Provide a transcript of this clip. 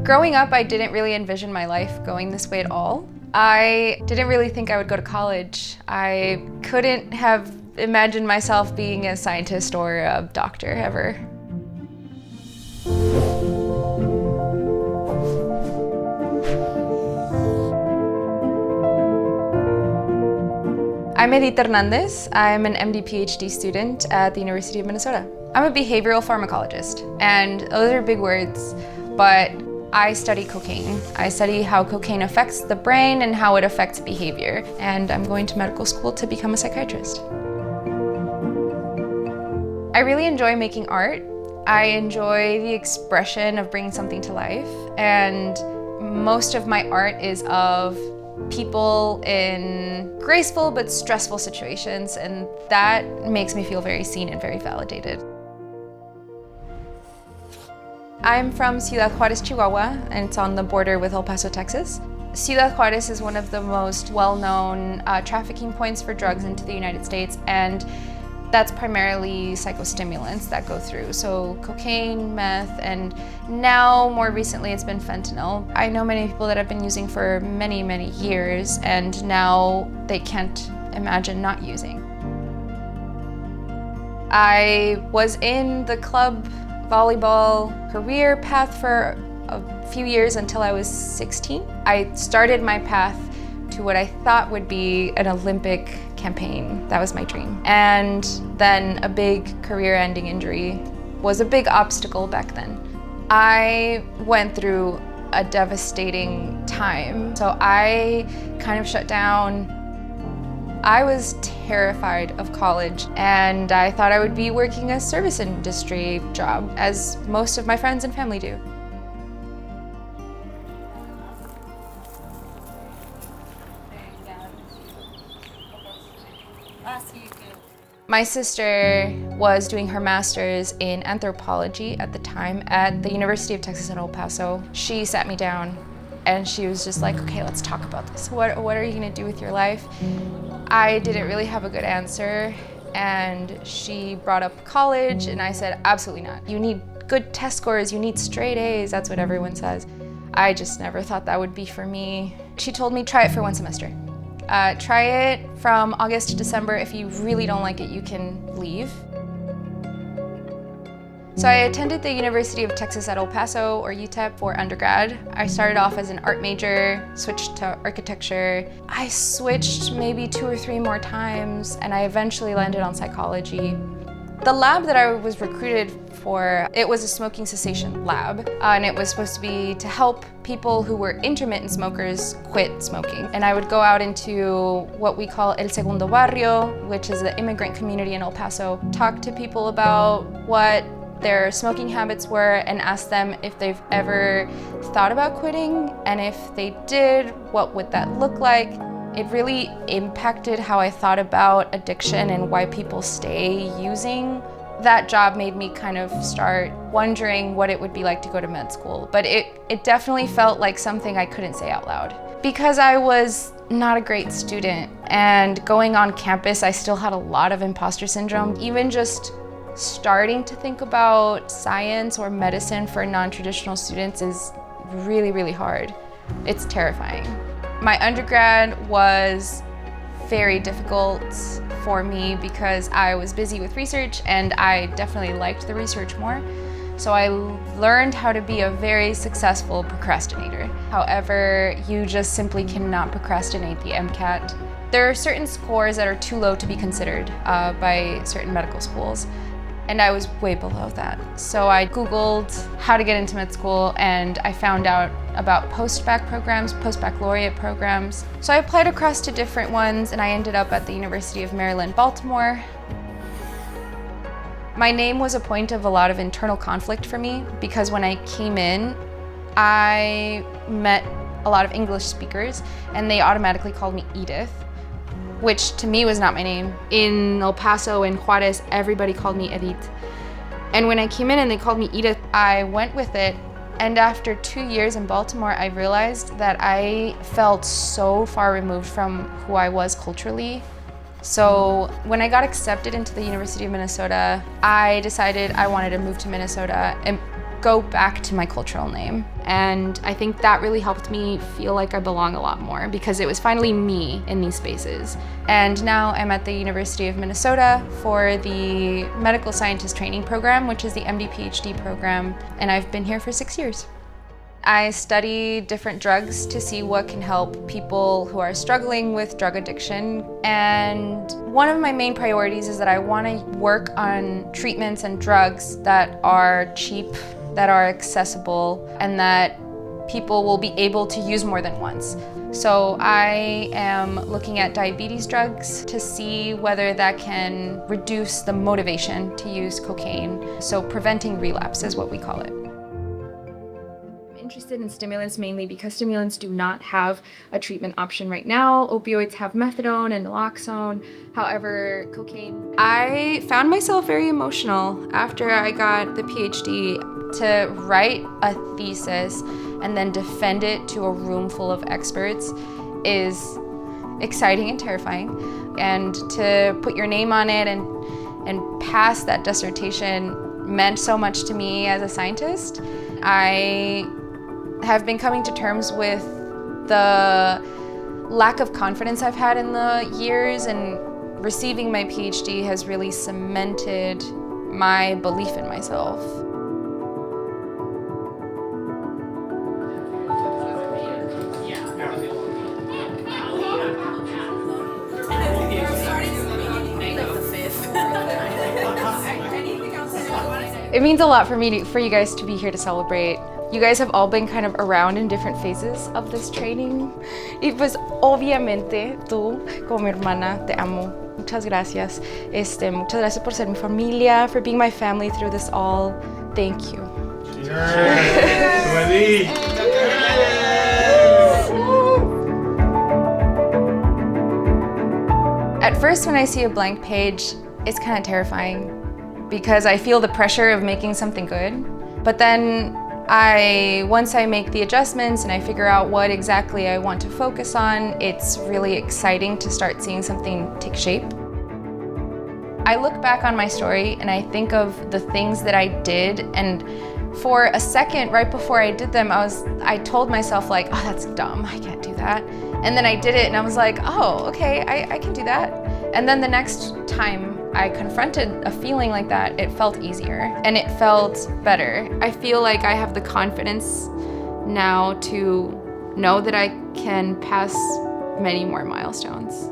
Growing up, I didn't really envision my life going this way at all. I didn't really think I would go to college. I couldn't have imagined myself being a scientist or a doctor ever. I'm Edith Hernandez. I'm an MD PhD student at the University of Minnesota. I'm a behavioral pharmacologist, and those are big words, but I study cocaine. I study how cocaine affects the brain and how it affects behavior, and I'm going to medical school to become a psychiatrist. I really enjoy making art. I enjoy the expression of bringing something to life, and most of my art is of people in graceful but stressful situations, and that makes me feel very seen and very validated. I'm from Ciudad Juarez, Chihuahua, and it's on the border with El Paso, Texas. Ciudad Juarez is one of the most well-known trafficking points for drugs into the United States, and that's primarily psychostimulants that go through. So cocaine, meth, and now more recently it's been fentanyl. I know many people that have been using for many, many years, and now they can't imagine not using. I was in the club volleyball career path for a few years until I was 16. I started my path to what I thought would be an Olympic campaign. That was my dream. And then a big career-ending injury was a big obstacle back then. I went through a devastating time, so I kind of shut down. I was terrified of college, and I thought I would be working a service industry job, as most of my friends and family do. My sister was doing her master's in anthropology at the time at the University of Texas at El Paso. She sat me down and she was just like, okay, let's talk about this. What are you gonna do with your life? I didn't really have a good answer, and she brought up college, and I said, absolutely not. You need good test scores, you need straight A's, that's what everyone says. I just never thought that would be for me. She told me, try it for one semester. Try it from August to December. If you really don't like it, you can leave. So I attended the University of Texas at El Paso, or UTEP, for undergrad. I started off as an art major, switched to architecture. I switched maybe 2 or 3 more times, and I eventually landed on psychology. The lab that I was recruited for, it was a smoking cessation lab, and it was supposed to be to help people who were intermittent smokers quit smoking. And I would go out into what we call El Segundo Barrio, which is the immigrant community in El Paso, talk to people about what their smoking habits were and ask them if they've ever thought about quitting, and if they did, what would that look like. It really impacted how I thought about addiction and why people stay using. That job made me kind of start wondering what it would be like to go to med school, but it definitely felt like something I couldn't say out loud. Because I was not a great student, and going on campus, I still had a lot of imposter syndrome. Even just starting to think about science or medicine for non-traditional students is really, really hard. It's terrifying. My undergrad was very difficult for me because I was busy with research, and I definitely liked the research more. So I learned how to be a very successful procrastinator. However, you just simply cannot procrastinate the MCAT. There are certain scores that are too low to be considered by certain medical schools, and I was way below that. So I Googled how to get into med school, and I found out about post-bac programs, post-baccalaureate programs. So I applied across to different ones, and I ended up at the University of Maryland, Baltimore. My name was a point of a lot of internal conflict for me, because when I came in, I met a lot of English speakers, and they automatically called me Edith, which to me was not my name. In El Paso and Juarez, everybody called me Edith. And when I came in and they called me Edith, I went with it. And after 2 years in Baltimore, I realized that I felt so far removed from who I was culturally. So when I got accepted into the University of Minnesota, I decided I wanted to move to Minnesota and go back to my cultural name. And I think that really helped me feel like I belong a lot more because it was finally me in these spaces. And now I'm at the University of Minnesota for the Medical Scientist Training Program, which is the MD-PhD program, and I've been here for 6 years. I study different drugs to see what can help people who are struggling with drug addiction. And one of my main priorities is that I want to work on treatments and drugs that are cheap, that are accessible, and that people will be able to use more than once. So I am looking at diabetes drugs to see whether that can reduce the motivation to use cocaine. So preventing relapse is what we call it. Interested in stimulants mainly because stimulants do not have a treatment option right now. Opioids have methadone and naloxone. However, cocaine. I found myself very emotional after I got the PhD. To write a thesis and then defend it to a room full of experts is exciting and terrifying. And to put your name on it and pass that dissertation meant so much to me as a scientist. I have been coming to terms with the lack of confidence I've had in the years, and receiving my PhD has really cemented my belief in myself. It means a lot for me for you guys to be here to celebrate. You guys have all been kind of around in different phases of this training. Y pues obviamente tú, como mi hermana, te amo. Muchas gracias. Muchas gracias por ser mi familia, for being my family through this all. Thank you. At first, when I see a blank page, it's kind of terrifying because I feel the pressure of making something good. But then once I make the adjustments and I figure out what exactly I want to focus on, it's really exciting to start seeing something take shape. I look back on my story and I think of the things that I did, and for a second right before I did them, I told myself like, oh, that's dumb, I can't do that. And then I did it and I was like, oh, okay, I can do that. And then the next time I confronted a feeling like that, it felt easier and it felt better. I feel like I have the confidence now to know that I can pass many more milestones.